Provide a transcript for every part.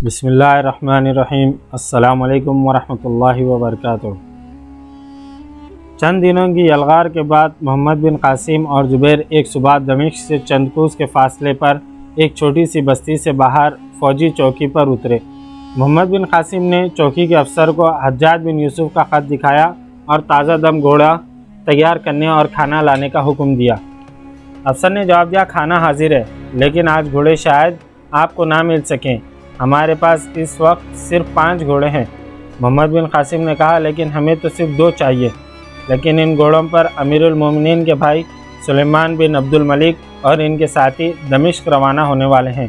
بسم اللہ الرحمن الرحیم۔ السلام علیکم ورحمۃ اللہ وبرکاتہ۔ چند دنوں کی یلغار کے بعد محمد بن قاسم اور زبیر ایک صبح دمشق سے چند کوس کے فاصلے پر ایک چھوٹی سی بستی سے باہر فوجی چوکی پر اترے۔ محمد بن قاسم نے چوکی کے افسر کو حجاج بن یوسف کا خط دکھایا اور تازہ دم گھوڑا تیار کرنے اور کھانا لانے کا حکم دیا۔ افسر نے جواب دیا، کھانا حاضر ہے، لیکن آج گھوڑے شاید آپ کو نہ مل سکیں، ہمارے پاس اس وقت صرف 5 گھوڑے ہیں۔ محمد بن قاسم نے کہا، لیکن ہمیں تو صرف 2 چاہیے، لیکن ان گھوڑوں پر امیر المومنین کے بھائی سلیمان بن عبد الملک اور ان کے ساتھی دمشق روانہ ہونے والے ہیں۔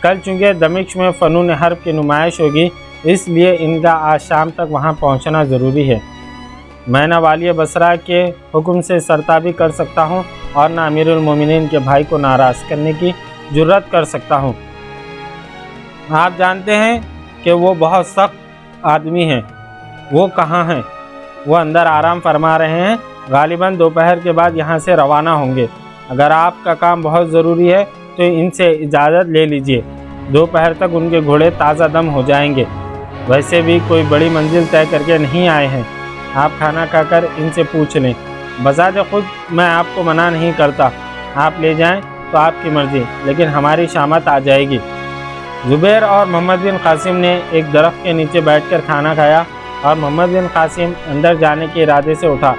کل چونکہ دمشق میں فنون حرب کی نمائش ہوگی، اس لیے ان کا آج شام تک وہاں پہنچنا ضروری ہے۔ میں نہ والی بصرہ کے حکم سے سرتابی کر سکتا ہوں اور نہ امیر المومنین کے بھائی کو ناراض کرنے کی جرات کر سکتا ہوں۔ آپ جانتے ہیں کہ وہ بہت سخت آدمی ہیں۔ وہ کہاں ہیں؟ وہ اندر آرام فرما رہے ہیں، غالباً دوپہر کے بعد یہاں سے روانہ ہوں گے۔ اگر آپ کا کام بہت ضروری ہے تو ان سے اجازت لے لیجئے، دوپہر تک ان کے گھوڑے تازہ دم ہو جائیں گے۔ ویسے بھی کوئی بڑی منزل طے کر کے نہیں آئے ہیں، آپ کھانا کھا کر ان سے پوچھ لیں۔ بذات خود میں آپ کو منع نہیں کرتا، آپ لے جائیں تو آپ کی مرضی، لیکن ہماری شامت آ جائے گی۔ زبیر اور محمد بن قاسم نے ایک درخت کے نیچے بیٹھ کر کھانا کھایا اور محمد بن قاسم اندر جانے کے ارادے سے اٹھا،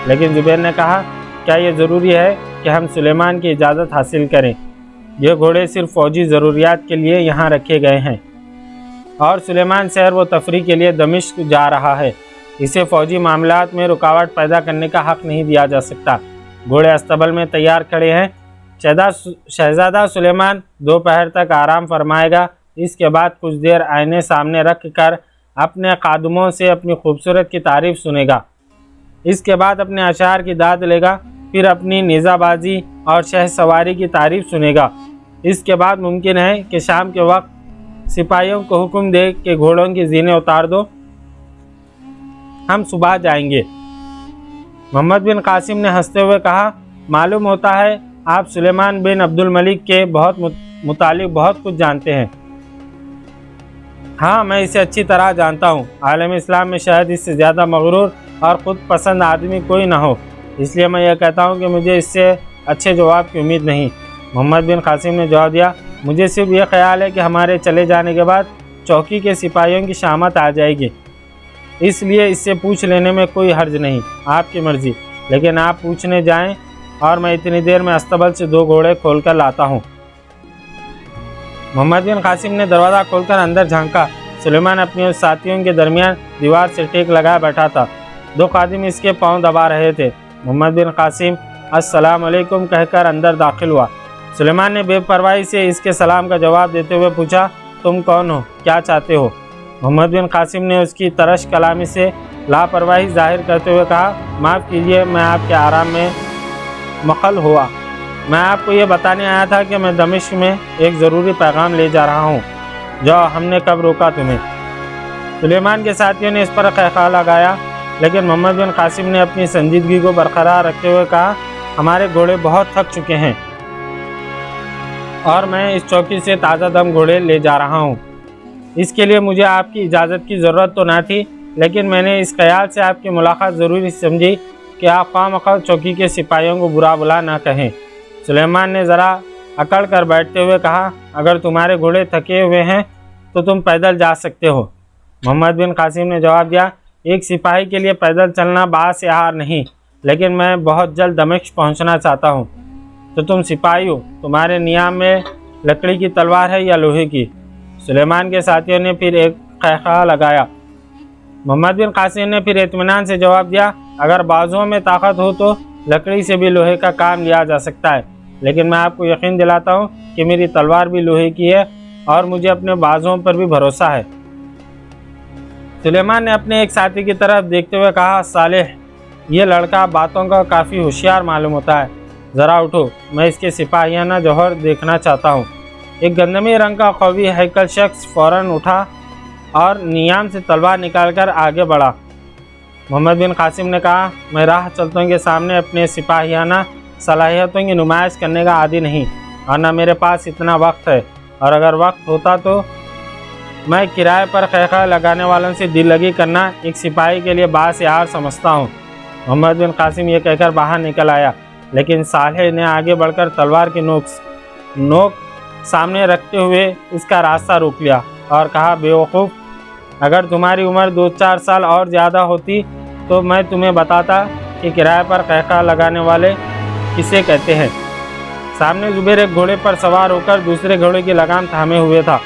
لیکن زبیر نے کہا، کیا یہ ضروری ہے کہ ہم سلیمان کی اجازت حاصل کریں؟ یہ گھوڑے صرف فوجی ضروریات کے لیے یہاں رکھے گئے ہیں، اور سلیمان سیر و تفریح کے لیے دمشق جا رہا ہے، اسے فوجی معاملات میں رکاوٹ پیدا کرنے کا حق نہیں دیا جا سکتا۔ گھوڑے استبل میں تیار کھڑے ہیں۔ شہزادہ سلیمان دوپہر تک آرام فرمائے گا، اس کے بعد کچھ دیر آئینے سامنے رکھ کر اپنے قادموں سے اپنی خوبصورت کی تعریف سنے گا، اس کے بعد اپنے اشعار کی داد لے گا، پھر اپنی نیزہ بازی اور شہ سواری کی تعریف سنے گا۔ اس کے بعد ممکن ہے کہ شام کے وقت سپاہیوں کو حکم دے کہ گھوڑوں کی زینے اتار دو، ہم صبح جائیں گے۔ محمد بن قاسم نے ہنستے ہوئے کہا، معلوم ہوتا ہے آپ سلیمان بن عبد الملک کے متعلق بہت کچھ جانتے ہیں۔ ہاں، میں اسے اچھی طرح جانتا ہوں۔ عالم اسلام میں شاید اس سے زیادہ مغرور اور خود پسند آدمی کوئی نہ ہو، اس لیے میں یہ کہتا ہوں کہ مجھے اس سے اچھے جواب کی امید نہیں۔ محمد بن قاسم نے جواب دیا، مجھے صرف یہ خیال ہے کہ ہمارے چلے جانے کے بعد چوکی کے سپاہیوں کی شامت آ جائے گی، اس لیے اس سے پوچھ لینے میں کوئی حرج نہیں، آپ کی مرضی، لیکن آپ پوچھنے جائیں اور میں اتنی دیر میں استبل سے 2 گھوڑے کھول کر لاتا ہوں۔ محمد بن قاسم نے دروازہ کھول کر اندر جھانکا۔ سلیمان اپنے ساتھیوں کے درمیان دیوار سے ٹیک لگا بیٹھا تھا، 2 خادم اس کے پاؤں دبا رہے تھے۔ محمد بن قاسم السلام علیکم کہہ کر اندر داخل ہوا۔ سلیمان نے بے پرواہی سے اس کے سلام کا جواب دیتے ہوئے پوچھا، تم کون ہو؟ کیا چاہتے ہو؟ محمد بن قاسم نے اس کی ترش کلامی سے لاپرواہی ظاہر کرتے ہوئے کہا، معاف کیجیے، میں آپ کے آرام میں مخل ہوا۔ میں آپ کو یہ بتانے آیا تھا کہ میں دمشق میں ایک ضروری پیغام لے جا رہا ہوں۔ جاؤ، ہم نے کب روکا تمہیں؟ سلیمان کے ساتھیوں نے اس پر قہقہ لگایا، لیکن محمد بن قاسم نے اپنی سنجیدگی کو برقرار رکھتے ہوئے کہا، ہمارے گھوڑے بہت تھک چکے ہیں اور میں اس چوکی سے تازہ دم گھوڑے لے جا رہا ہوں۔ اس کے لیے مجھے آپ کی اجازت کی ضرورت تو نہ تھی، لیکن میں نے اس خیال سے آپ کی ملاقات ضروری سمجھی کہ آپ خواہ مخواہ چوکی کے سپاہیوں کو برا بلا نہ کہیں۔ سلیمان نے ذرا اکڑ کر بیٹھتے ہوئے کہا، اگر تمہارے گھوڑے تھکے ہوئے ہیں تو تم پیدل جا سکتے ہو۔ محمد بن قاسم نے جواب دیا، ایک سپاہی کے لیے پیدل چلنا باعث اعار نہیں، لیکن میں بہت جلد دمشق پہنچنا چاہتا ہوں۔ تو تم سپاہی ہو، تمہارے نیام میں لکڑی کی تلوار ہے یا لوہے کی؟ سلیمان کے ساتھیوں نے پھر ایک قہقہ لگایا۔ محمد بن قاسم نے پھر اطمینان سے جواب دیا، اگر بازوؤں میں طاقت ہو تو لکڑی سے بھی لوہے کا کام لیا جا سکتا ہے، لیکن میں آپ کو یقین دلاتا ہوں کہ میری تلوار بھی لوہے کی ہے اور مجھے اپنے بازوؤں پر بھی بھروسہ ہے۔ سلیمان نے اپنے ایک ساتھی کی طرف دیکھتے ہوئے کہا، صالح، یہ لڑکا باتوں کا کافی ہوشیار معلوم ہوتا ہے، ذرا اٹھو، میں اس کے سپاہیانہ جوہر دیکھنا چاہتا ہوں۔ ایک گندمی رنگ کا قوی ہیکل شخص فوراً اٹھا اور نیام سے تلوار نکال کر آگے بڑھا۔ محمد بن قاسم نے کہا، میں راہ چلتوں کے سامنے اپنے سپاہیانہ صلاحیتوں کی نمائش کرنے کا عادی نہیں، اور نہ میرے پاس اتنا وقت ہے، اور اگر وقت ہوتا تو میں کرائے پر خیخہ لگانے والوں سے دل لگی کرنا ایک سپاہی کے لیے باعث یار سمجھتا ہوں۔ محمد بن قاسم یہ کہہ کر باہر نکل آیا، لیکن صالح نے آگے بڑھ کر تلوار کی نوک سامنے رکھتے ہوئے اس کا راستہ روک لیا اور کہا، بیوقوف، اگر تمہاری عمر 2-4 سال اور زیادہ ہوتی تو میں تمہیں بتاتا کہ کرائے پر خیخہ لگانے والے کسے کہتے ہیں۔ سامنے زبیر ایک گھوڑے پر سوار ہو کر دوسرے گھوڑے کی لگام تھامے ہوئے تھا۔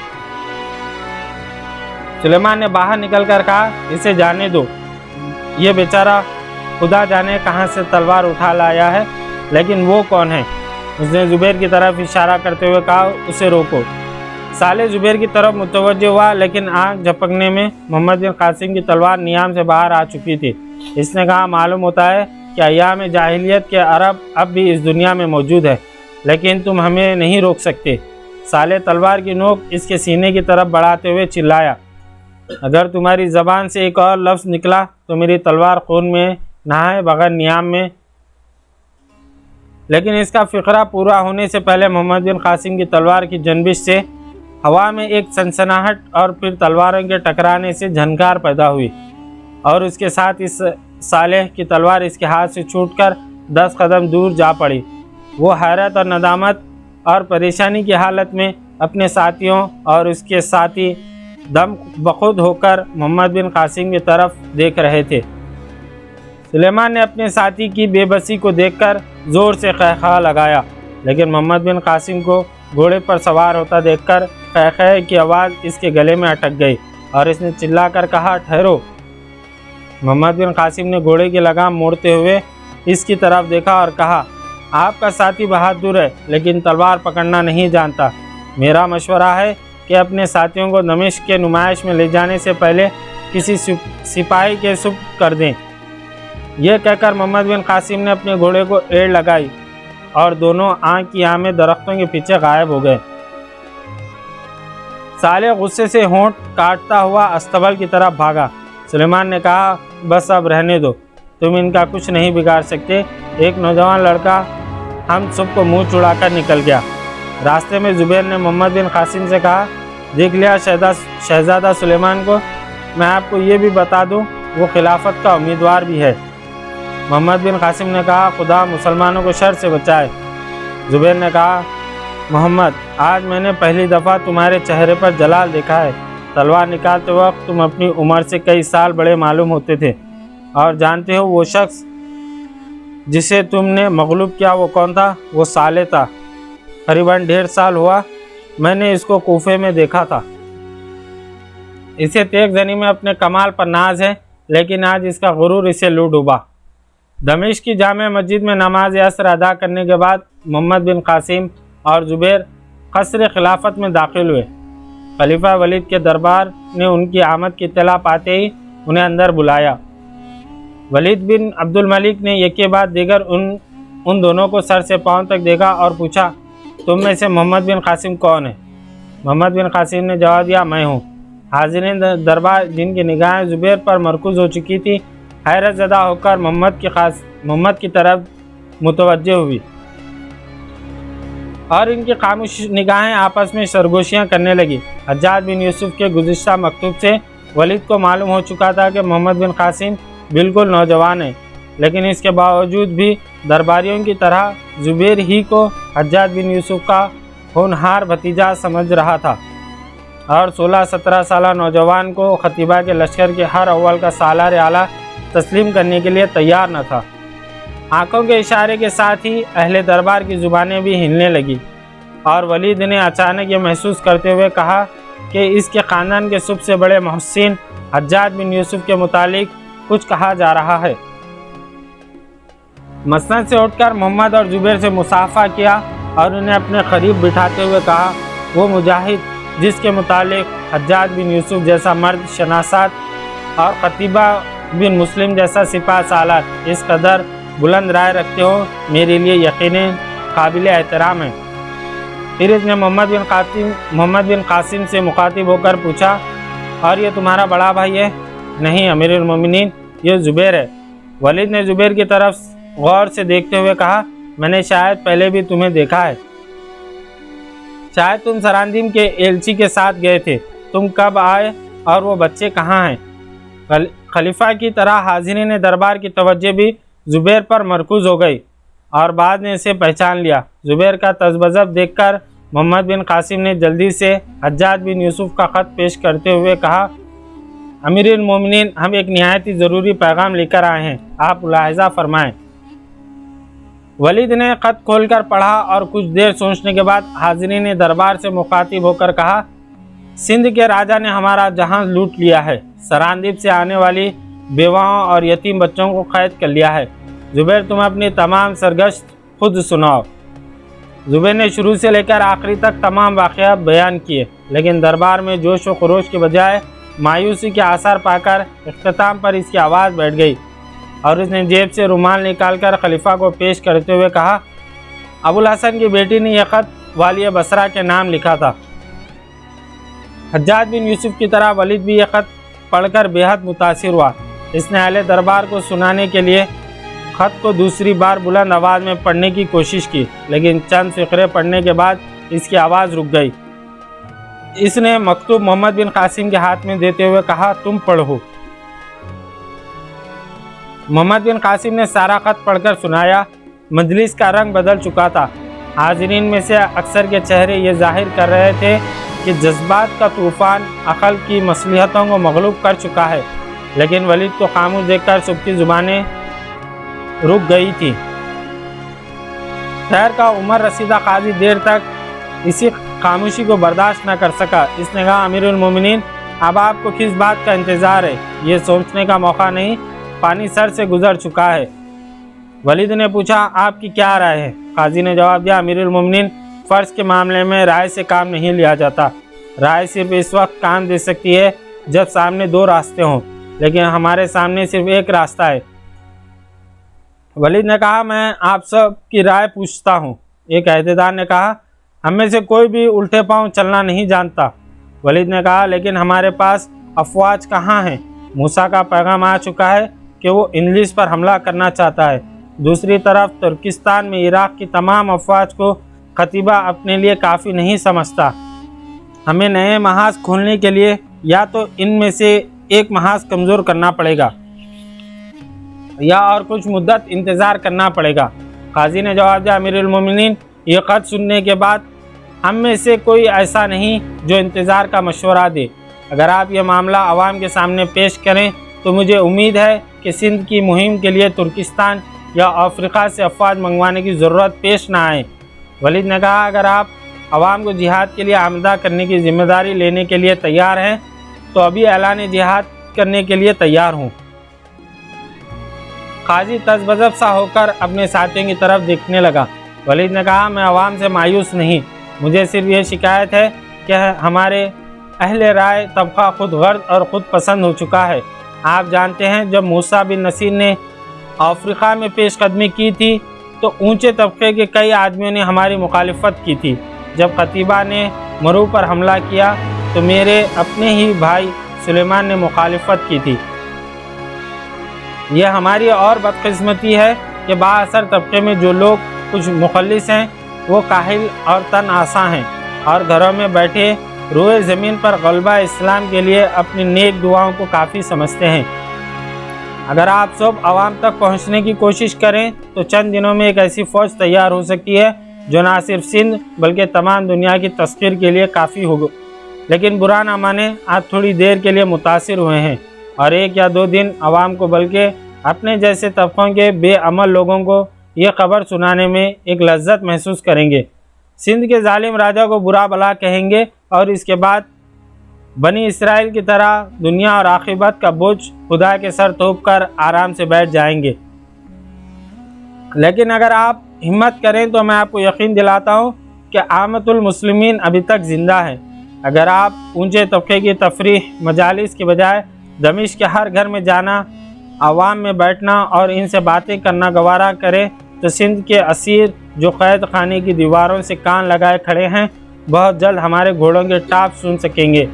سلیمان نے باہر نکل کر کہا، اسے جانے دو، یہ بیچارہ خدا جانے کہاں سے تلوار اٹھا لایا ہے، لیکن وہ کون ہے؟ اس نے زبیر کی طرف اشارہ کرتے ہوئے کہا، اسے روکو۔ صالح زبیر کی طرف متوجہ ہوا، لیکن آنکھ جھپکنے میں محمد بن قاسم کی تلوار نیام سے باہر آ چکی تھی۔ اس نے کہا، معلوم ہوتا ہے کہ ایام جاہلیت کے عرب اب بھی اس دنیا میں موجود ہے، لیکن تم ہمیں نہیں روک سکتے۔ صالح تلوار کی نوک اس کے سینے کی طرف بڑھاتے ہوئے چلایا، اگر تمہاری زبان سے ایک اور لفظ نکلا تو میری تلوار خون میں نہائے بغیر نیام میں۔ لیکن اس کا فقرہ پورا ہونے سے پہلے محمد بن قاسم کی تلوار کی جنبش سے ہوا میں ایک سنسناہٹ اور پھر تلواروں کے ٹکرانے سے جھنکار پیدا ہوئی، اور اس کے ساتھ اس صالح کی تلوار اس کے ہاتھ سے چھوٹ کر 10 قدم دور جا پڑی۔ وہ حیرت اور ندامت اور پریشانی کی حالت میں اپنے ساتھیوں اور اس کے ساتھی دم بخود ہو کر محمد بن قاسم کی طرف دیکھ رہے تھے۔ سلیمان نے اپنے ساتھی کی بے بسی کو دیکھ کر زور سے خیخہ لگایا، لیکن محمد بن قاسم کو گھوڑے پر سوار ہوتا دیکھ کر خیخے کی آواز اس کے گلے میں اٹک گئی اور اس نے چلا کر کہا، ٹھہرو۔ محمد بن قاسم نے گھوڑے کی لگام موڑتے ہوئے اس کی طرف دیکھا اور کہا، آپ کا ساتھی بہادر ہے لیکن تلوار پکڑنا نہیں جانتا۔ میرا مشورہ ہے کہ اپنے ساتھیوں کو دمشق کے نمائش میں لے جانے سے پہلے کسی سپاہی کے سپرد کر دیں۔ یہ کہہ کر محمد بن قاسم نے اپنے گھوڑے کو ایڑ لگائی اور دونوں آنکھ کی آنکھ میں درختوں کے پیچھے غائب ہو گئے۔ صالح غصے سے ہونٹ کاٹتا ہوا استبل کی طرف بھاگا۔ سلیمان نے کہا، بس اب رہنے دو، تم ان کا کچھ نہیں بگاڑ سکتے۔ ایک نوجوان لڑکا ہم سب کو منہ چڑا کر نکل گیا۔ راستے میں زبیر نے محمد بن قاسم سے کہا، دیکھ لیا شہزادہ سلیمان کو؟ میں آپ کو یہ بھی بتا دوں، وہ خلافت کا امیدوار بھی ہے۔ محمد بن قاسم نے کہا، خدا مسلمانوں کو شر سے بچائے۔ زبیر نے کہا، محمد، آج میں نے پہلی دفعہ تمہارے چہرے پر جلال دیکھا ہے۔ تلوار نکالتے وقت تم اپنی عمر سے کئی سال بڑے معلوم ہوتے تھے، اور جانتے ہو وہ شخص جسے تم نے مغلوب کیا وہ کون تھا؟ وہ صالح تھا۔ قریباً 1.5 سال ہوا میں نے اس کو کوفے میں دیکھا تھا۔ اسے تیغ زنی میں اپنے کمال پر ناز ہے، لیکن آج اس کا غرور اسے لو ڈوبا۔ دمشق کی جامع مسجد میں نماز عصر ادا کرنے کے بعد محمد بن قاسم اور زبیر قصر خلافت میں داخل ہوئے۔ خلیفہ ولید کے دربار نے ان کی آمد کی اطلاع پاتے ہی انہیں اندر بلایا۔ ولید بن عبد الملک نے یکے بعد دیگر ان دونوں کو سر سے پاؤں تک دیکھا اور پوچھا، تم میں سے محمد بن قاسم کون ہے؟ محمد بن قاسم نے جواب دیا، میں ہوں۔ حاضرین دربار جن کی نگاہیں زبیر پر مرکوز ہو چکی تھی، حیرت زدہ ہو کر محمد کی طرف متوجہ ہوئی، اور ان کی خاموش نگاہیں آپس میں سرگوشیاں کرنے لگی۔ حجاج بن یوسف کے گزشتہ مکتوب سے ولید کو معلوم ہو چکا تھا کہ محمد بن قاسم بالکل نوجوان ہے، لیکن اس کے باوجود بھی درباریوں کی طرح زبیر ہی کو حجاج بن یوسف کا ہونہار بھتیجا سمجھ رہا تھا، اور 16-17 سالہ نوجوان کو خطیبہ کے لشکر کے ہر اول کا سالار اعلیٰ تسلیم کرنے کے لیے تیار نہ تھا۔ آنکھوں کے اشارے کے ساتھ ہی اہل دربار کی زبانیں بھی ہلنے لگی، اور ولید نے اچانک یہ محسوس کرتے ہوئے کہا کہ اس کے خاندان کے سب سے بڑے محسن حجاج بن یوسف کے متعلق کچھ کہا جا رہا ہے۔ مسند سے اٹھ کر محمد اور زبیر سے مصافحہ کیا اور انہیں اپنے قریب بٹھاتے ہوئے کہا، وہ مجاہد جس کے متعلق حجاج بن یوسف جیسا مرد شناسات اور قتیبہ بن مسلم جیسا سپاہ سالار اس قدر بلند رائے رکھتے ہو، میرے لیے یقیناً قابل احترام ہے۔ پھر اس نے محمد بن قاسم سے مخاطب ہو کر پوچھا، اور یہ تمہارا بڑا بھائی ہے؟ نہیں امیر المومنین، یہ زبیر ہے۔ ولید نے زبیر کی طرف غور سے دیکھتے ہوئے کہا، میں نے شاید پہلے بھی تمہیں دیکھا ہے، شاید تم سراندیم کے ایلچی کے ساتھ گئے تھے، تم کب آئے اور وہ بچے کہاں ہیں؟ خلیفہ کی طرح حاضرین دربار کی توجہ بھی زبیر پر مرکوز ہو گئی اور بعد نے اسے پہچان لیا۔ زبیر کا تذبذب دیکھ کر محمد بن قاسم نے جلدی سے حجاج بن یوسف کا خط پیش کرتے ہوئے کہا، امیر المومنین، ہم ایک نہایت ہی ضروری پیغام لے کر آئے ہیں، آپ ملاحظہ فرمائیں۔ ولید نے خط کھول کر پڑھا اور کچھ دیر سوچنے کے بعد حاضرین دربار سے مخاطب ہو کر کہا، سندھ کے راجا نے ہمارا جہاز لوٹ لیا ہے، سراندیپ سے آنے والی بیواؤں اور یتیم بچوں کو قید کر لیا ہے۔ زبیر، تم اپنی تمام سرگشت خود سناؤ۔ زبیر نے شروع سے لے کر آخری تک تمام واقعات بیان کیے، لیکن دربار میں جوش و خروش کے بجائے مایوسی کے آثار پا کر اختتام پر اس کی آواز بیٹھ گئی اور اس نے جیب سے رومال نکال کر خلیفہ کو پیش کرتے ہوئے کہا، ابو الحسن کی بیٹی نے یہ خط والی بصرہ کے نام لکھا تھا۔ حجاج بن یوسف کی طرح ولید بھی یہ خط پڑھ کر بے حد متاثر ہوا۔ اس نے اہل دربار کو سنانے کے لیے خط کو دوسری بار بلند آواز میں پڑھنے کی کوشش کی، لیکن چند فقرے پڑھنے کے بعد اس کی آواز رک گئی۔ اس نے مکتوب محمد بن قاسم کے ہاتھ میں دیتے ہوئے کہا، تم پڑھو۔ محمد بن قاسم نے سارا خط پڑھ کر سنایا۔ مجلس کا رنگ بدل چکا تھا۔ حاضرین میں سے اکثر کے چہرے یہ ظاہر کر رہے تھے کہ جذبات کا طوفان عقل کی مصلحتوں کو مغلوب کر چکا ہے، لیکن ولید کو خاموش دیکھ کر سب کی زبانیں رک گئی تھی۔ خیر کا عمر رسیدہ قاضی دیر تک اسی خاموشی کو برداشت نہ کر سکا۔ اس نے کہا، امیر المومنین، اب آپ کو کس بات کا انتظار ہے؟ یہ سوچنے کا موقع نہیں، پانی سر سے گزر چکا ہے۔ ولید نے پوچھا، آپ کی کیا رائے ہے؟ قاضی نے جواب دیا، امیر المومنین، فرض کے معاملے میں رائے سے کام نہیں لیا جاتا۔ رائے صرف اس وقت کام دے سکتی ہے جب سامنے دو راستے ہوں، لیکن ہمارے سامنے صرف ایک راستہ ہے۔ ولید نے کہا، میں آپ سب کی رائے پوچھتا ہوں۔ ایک عہدیدار نے کہا، ہم میں سے کوئی بھی الٹے پاؤں چلنا نہیں جانتا۔ ولید نے کہا، لیکن ہمارے پاس افواج کہاں ہیں؟ موسیٰ کا پیغام آ چکا ہے کہ وہ انگلش پر حملہ کرنا چاہتا ہے۔ دوسری طرف ترکستان میں عراق کی تمام افواج کو قتیبہ اپنے لیے کافی نہیں سمجھتا۔ ہمیں نئے محاذ کھولنے کے لیے یا تو ان میں سے ایک محاذ کمزور کرنا پڑے گا یا اور کچھ مدت انتظار کرنا پڑے گا۔ قاضی نے جواب دیا، امیر المومنین، یہ خط سننے کے بعد ہم میں سے کوئی ایسا نہیں جو انتظار کا مشورہ دے۔ اگر آپ یہ معاملہ عوام کے سامنے پیش کریں تو مجھے امید ہے کہ سندھ کی مہم کے لیے ترکستان یا افریقہ سے افواج منگوانے کی ضرورت پیش نہ آئے۔ ولید نے کہا، اگر آپ عوام کو جہاد کے لیے آمادہ کرنے کی ذمہ داری لینے کے لیے تیار ہیں تو ابھی اعلان جہاد کرنے کے لیے تیار ہوں۔ قاضی تذبذب سا ہو کر اپنے ساتھیوں کی طرف دیکھنے لگا۔ ولید نے کہا، میں عوام سے مایوس نہیں، مجھے صرف یہ شکایت ہے کہ ہمارے اہل رائے طبقہ خود غرض اور خود پسند ہو چکا ہے۔ آپ جانتے ہیں، جب موسیٰ بن نصیر نے افریقہ میں پیش قدمی کی تھی تو اونچے طبقے کے کئی آدمیوں نے ہماری مخالفت کی تھی۔ جب قتیبہ نے مرو پر حملہ کیا تو میرے اپنے ہی بھائی سلیمان نے مخالفت کی تھی۔ یہ ہماری اور بدقسمتی ہے کہ بااثر طبقے میں جو لوگ کچھ مخلص ہیں وہ کاہل اور تن آساں ہیں اور گھروں میں بیٹھے روئے زمین پر غلبہ اسلام کے لیے اپنی نیک دعاؤں کو کافی سمجھتے ہیں۔ اگر آپ سب عوام تک پہنچنے کی کوشش کریں تو چند دنوں میں ایک ایسی فوج تیار ہو سکتی ہے جو نہ صرف سندھ بلکہ تمام دنیا کی تسخیر کے لیے کافی ہوگا۔ لیکن برا نہ مانیں، آپ تھوڑی دیر کے لیے متاثر ہوئے ہیں اور ایک یا دو دن عوام کو بلکہ اپنے جیسے طبقوں کے بے عمل لوگوں کو یہ خبر سنانے میں ایک لذت محسوس کریں گے۔ سندھ کے ظالم راجا کو برا بلا کہیں گے اور اس کے بعد بنی اسرائیل کی طرح دنیا اور عاقبت کا بوجھ خدا کے سر تھوپ کر آرام سے بیٹھ جائیں گے۔ لیکن اگر آپ ہمت کریں تو میں آپ کو یقین دلاتا ہوں کہ عامت المسلمین ابھی تک زندہ ہے۔ اگر آپ اونچے طبقے کی تفریح مجالس کے بجائے دمشق کے ہر گھر میں جانا، عوام میں بیٹھنا اور ان سے باتیں کرنا گوارا کریں تو سندھ کے اسیر جو قید خانے کی دیواروں سے کان لگائے کھڑے ہیں بہت جلد ہمارے گھوڑوں کے ٹاپ سن سکیں گے۔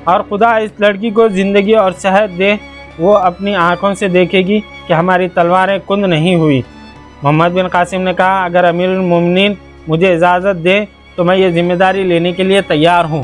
اور خدا اس لڑکی کو زندگی اور صحت دے، وہ اپنی آنکھوں سے دیکھے گی کہ ہماری تلواریں کند نہیں ہوئی۔ محمد بن قاسم نے کہا، اگر امیر المومنین مجھے اجازت دیں تو میں یہ ذمہ داری لینے کے لیے تیار ہوں۔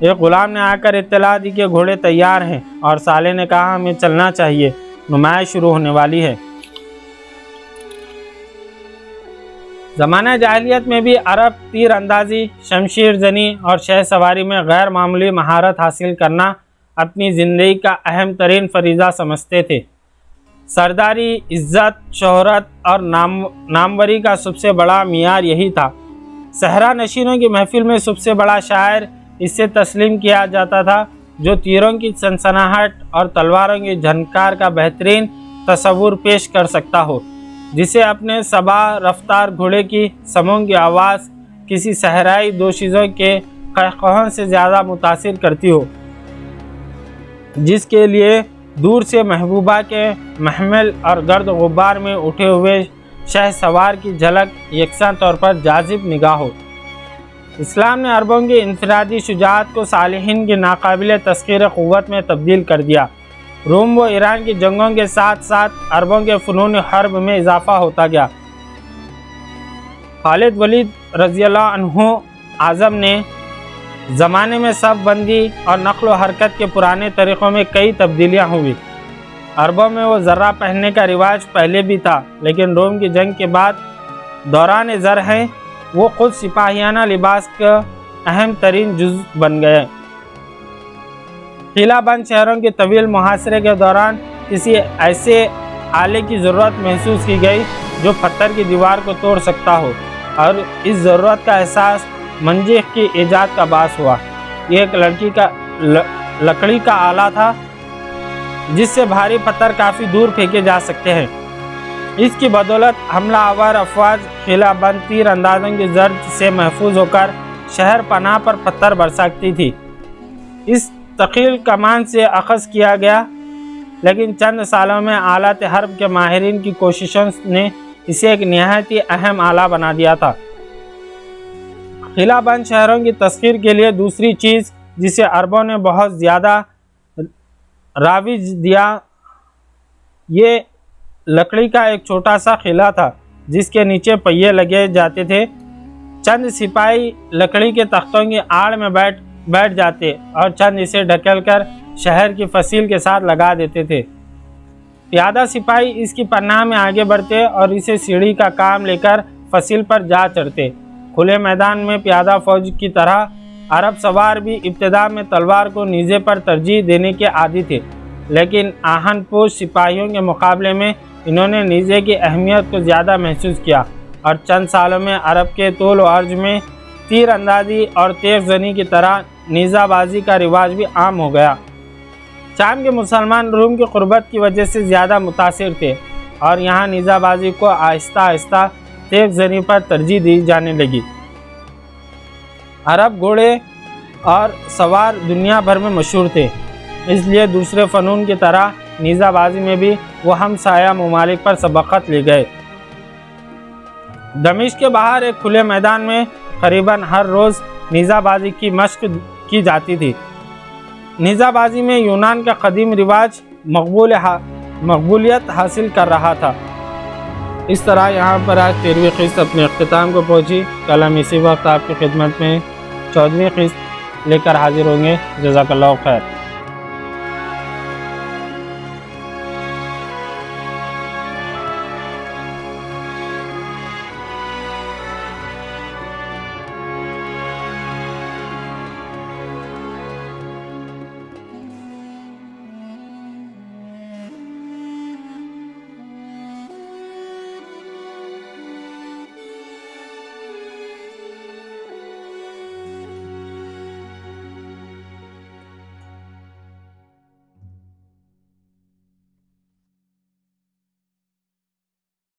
ایک غلام نے آ کر اطلاع دی کہ گھوڑے تیار ہیں اور صالح نے کہا ہمیں چلنا چاہیے، نمائش شروع ہونے والی ہے۔ زمانہ جاہلیت میں بھی عرب تیر اندازی، شمشیر زنی اور شہ سواری میں غیر معمولی مہارت حاصل کرنا اپنی زندگی کا اہم ترین فریضہ سمجھتے تھے۔ سرداری، عزت، شہرت اور ناموری کا سب سے بڑا معیار یہی تھا۔ صحرا نشینوں کی محفل میں سب سے بڑا شاعر اس سے تسلیم کیا جاتا تھا جو تیروں کی سنسناہٹ اور تلواروں کی جھنکار کا بہترین تصور پیش کر سکتا ہو، جسے اپنے صبا رفتار گھوڑے کی سموں کی آواز کسی صحرائی دوشیزوں کے قہقہوں سے زیادہ متاثر کرتی ہو، جس کے لیے دور سے محبوبہ کے محمل اور گرد غبار میں اٹھے ہوئے شہ سوار کی جھلک یکساں طور پر جاذب نگاہ ہو۔ اسلام نے عربوں کی انفرادی شجاعت کو صالحین کی ناقابل تسخیر قوت میں تبدیل کر دیا۔ روم و ایران کی جنگوں کے ساتھ ساتھ عربوں کے فنون حرب میں اضافہ ہوتا گیا۔ خالد ولید رضی اللہ عنہ اعظم نے زمانے میں صف بندی اور نقل و حرکت کے پرانے طریقوں میں کئی تبدیلیاں ہوئی۔ عربوں میں وہ ذرہ پہننے کا رواج پہلے بھی تھا، لیکن روم کی جنگ کے بعد دوران زر ہے وہ خود سپاہیانہ لباس کا اہم ترین جزء بن گئے۔ قلعہ بند شہروں کے طویل محاصرے کے دوران کسی ایسے آلے کی ضرورت محسوس کی گئی جو پتھر کی دیوار کو توڑ سکتا ہو، اور اس ضرورت کا احساس منجیق کی ایجاد کا باعث ہوا۔ یہ ایک لکڑی کا آلہ تھا جس سے بھاری پتھر کافی دور پھینکے جا سکتے ہیں۔ اس کی بدولت حملہ آور افواج قلعہ بند تیر اندازوں کی زرد سے محفوظ ہو کر شہر پناہ پر پتھر برساتی تھی۔ اس ثقیل کمان سے اخذ کیا گیا، لیکن چند سالوں میں آلات حرب کے ماہرین کی کوششوں نے اسے ایک نہایت ہی اہم آلہ بنا دیا تھا۔ قلعہ بند شہروں کی تسخیر کے لیے دوسری چیز جسے عربوں نے بہت زیادہ رائج دیا، یہ لکڑی کا ایک چھوٹا سا قلعہ تھا جس کے نیچے پہیے لگے جاتے تھے۔ چند سپاہی لکڑی کے تختوں کی آڑ میں بیٹھ جاتے اور چند اسے ڈھکیل کر شہر کی فصیل کے ساتھ لگا دیتے تھے۔ پیادہ سپاہی اس کی پناہ میں آگے بڑھتے اور اسے سیڑھی کا کام لے کر فصیل پر جا چڑھتے۔ کھلے میدان میں پیادہ فوج کی طرح عرب سوار بھی ابتدا میں تلوار کو نیزے پر ترجیح دینے کے عادی تھے، لیکن آہن پوش سپاہیوں کے مقابلے میں انہوں نے نیزے کی اہمیت کو زیادہ محسوس کیا، اور چند سالوں میں عرب کے طول و عرض میں تیر اندازی اور تیغ زنی کی طرح نیزہ بازی کا رواج بھی عام ہو گیا۔ شام کے مسلمان روم کی قربت کی وجہ سے زیادہ متاثر تھے، اور یہاں نیزہ بازی کو آہستہ آہستہ تیغ زنی پر ترجیح دی جانے لگی۔ عرب گھوڑے اور سوار دنیا بھر میں مشہور تھے، اس لیے دوسرے فنون کی طرح نیزہ بازی میں بھی وہ ہمسایہ ممالک پر سبقت لے گئے۔ دمشق کے باہر ایک کھلے میدان میں قریباً ہر روز نیزہ بازی کی مشق کی جاتی تھی۔ نیزہ بازی میں یونان کا قدیم رواج مقبولیت حاصل کر رہا تھا۔ اس طرح یہاں پر آج 13ویں قسط اپنے اختتام کو پہنچی۔ کل ہم اسی وقت آپ کی خدمت میں 14ویں قسط لے کر حاضر ہوں گے۔ جزاک اللہ خیر۔